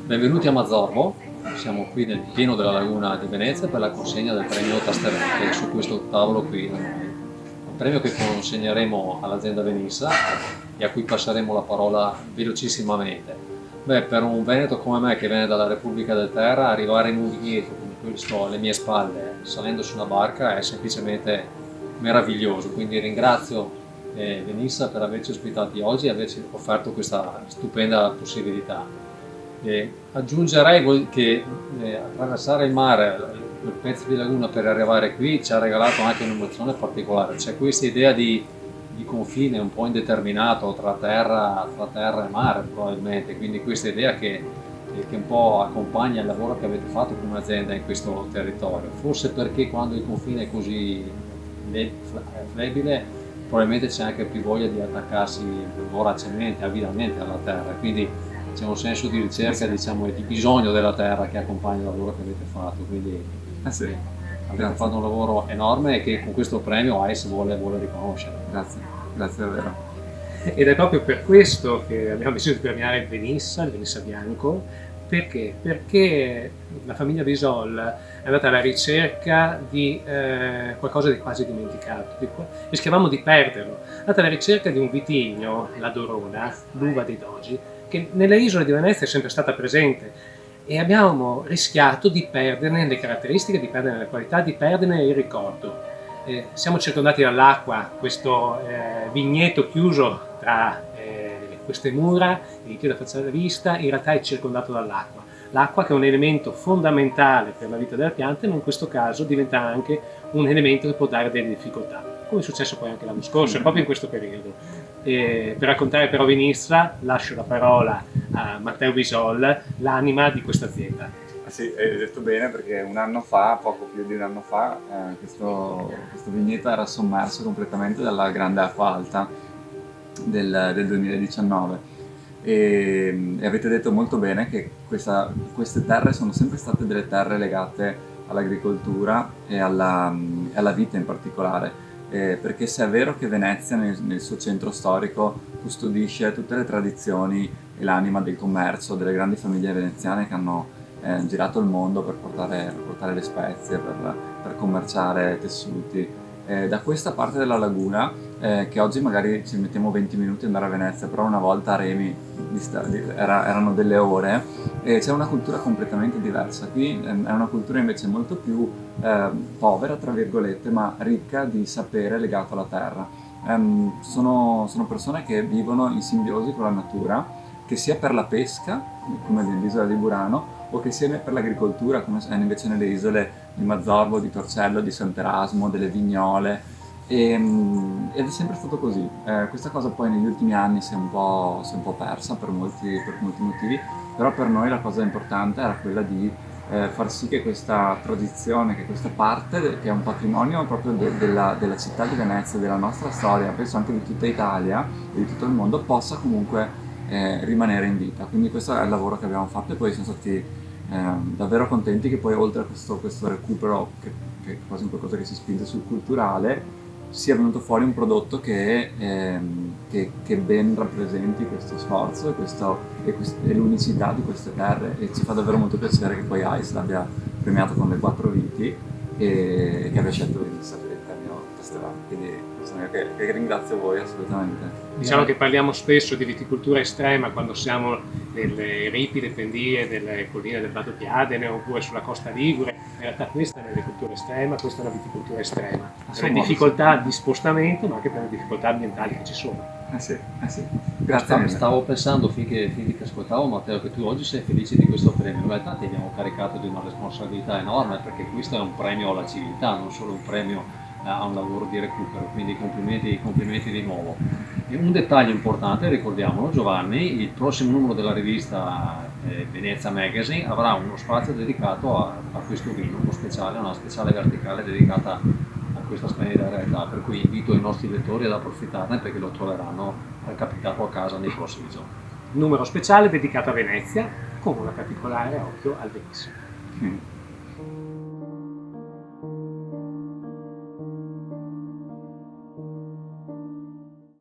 Benvenuti a Mazzorbo, siamo qui nel pieno della laguna di Venezia per la consegna del premio Tasterette su questo tavolo qui da noi. Un premio che consegneremo all'azienda Venissa e a cui passeremo la parola velocissimamente. Per un veneto come me che viene dalla Repubblica del Terra, arrivare in un vigneto come questo alle mie spalle, salendo su una barca, è semplicemente meraviglioso. Quindi ringrazio Venissa per averci ospitati oggi e averci offerto questa stupenda possibilità. Aggiungerei che attraversare il mare, quel pezzo di laguna per arrivare qui ci ha regalato anche un'emozione particolare. C'è questa idea di confine un po' indeterminato tra terra e mare probabilmente, quindi questa idea che un po' accompagna il lavoro che avete fatto come azienda in questo territorio. Forse perché quando il confine è così flebile probabilmente c'è anche più voglia di attaccarsi voracemente, avidamente alla terra, quindi c'è un senso di ricerca, diciamo, e di bisogno della terra che accompagna il lavoro che avete fatto, quindi sì. Avete fatto un lavoro enorme e che con questo premio AIS vuole riconoscere. Grazie davvero. Ed è proprio per questo che abbiamo deciso di premiare il Venissa Bianco. Perché? Perché la famiglia Bisol è andata alla ricerca di qualcosa di quasi dimenticato, rischiavamo di perderlo. È andata alla ricerca di un vitigno, la Dorona, l'uva dei Dogi, che nelle isole di Venezia è sempre stata presente e abbiamo rischiato di perderne le caratteristiche, di perderne le qualità, di perderne il ricordo. Siamo circondati dall'acqua, questo vigneto chiuso tra queste mura, di da faccia alla vista, in realtà è circondato dall'acqua. L'acqua che è un elemento fondamentale per la vita delle piante, ma in questo caso diventa anche un elemento che può dare delle difficoltà, come è successo poi anche l'anno scorso, proprio in questo periodo. Per raccontare però Venissa lascio la parola a Matteo Bisol, l'anima di questa azienda. Sì, hai detto bene, perché un anno fa, poco più di un anno fa, questo vigneto era sommerso completamente dalla grande acqua alta del 2019 e avete detto molto bene che queste terre sono sempre state delle terre legate all'agricoltura e alla vita in particolare. Perché se è vero che Venezia nel suo centro storico custodisce tutte le tradizioni e l'anima del commercio delle grandi famiglie veneziane che hanno girato il mondo per portare le spezie, per commerciare tessuti, da questa parte della laguna, che oggi magari ci mettiamo 20 minuti ad andare a Venezia, però una volta a Remi erano delle ore, c'è una cultura completamente diversa. Qui è una cultura invece molto più povera, tra virgolette, ma ricca di sapere legato alla terra. Sono persone che vivono in simbiosi con la natura, che sia per la pesca, come nell'isola di Burano, o che sia per l'agricoltura, come invece nelle isole di Mazzorbo, di Torcello, di Sant'Erasmo, delle Vignole. Ed è sempre stato così. Questa cosa poi negli ultimi anni si è un po' persa per molti motivi, però per noi la cosa importante era quella di far sì che questa tradizione, che questa parte, che è un patrimonio proprio della città di Venezia, della nostra storia, penso anche di tutta Italia e di tutto il mondo, possa comunque rimanere in vita. Quindi questo è il lavoro che abbiamo fatto e poi siamo stati davvero contenti che poi oltre a questo recupero, che è quasi qualcosa che si spinge sul culturale, sia venuto fuori un prodotto che ben rappresenti questo sforzo e l'unicità di queste terre, e ci fa davvero molto piacere che poi AIS l'abbia premiato con le 4 viti e che abbia scelto Venissa per il premio Tasterette. Quindi sono io che ringrazio voi assolutamente. Diciamo che parliamo spesso di viticoltura estrema quando siamo nelle ripide pendie delle colline del Vado Piadene oppure sulla costa Ligure. In realtà questa è un'agricoltura estrema, questa è una viticoltura estrema. Per le difficoltà di spostamento, ma anche per le difficoltà ambientali che ci sono. Sì. Grazie mille. Stavo pensando finché ti ascoltavo, Matteo, che tu oggi sei felice di questo premio. In realtà ti abbiamo caricato di una responsabilità enorme, perché questo è un premio alla civiltà, non solo un premio a un lavoro di recupero, quindi complimenti di nuovo. E un dettaglio importante, ricordiamolo Giovanni, il prossimo numero della rivista Venezia Magazine avrà uno spazio dedicato a questo vino, una speciale verticale dedicata a questa splendida realtà, per cui invito i nostri lettori ad approfittarne perché lo troveranno recapitato a casa nei prossimi giorni. Numero speciale dedicato a Venezia, con una particolare occhio al Venissa.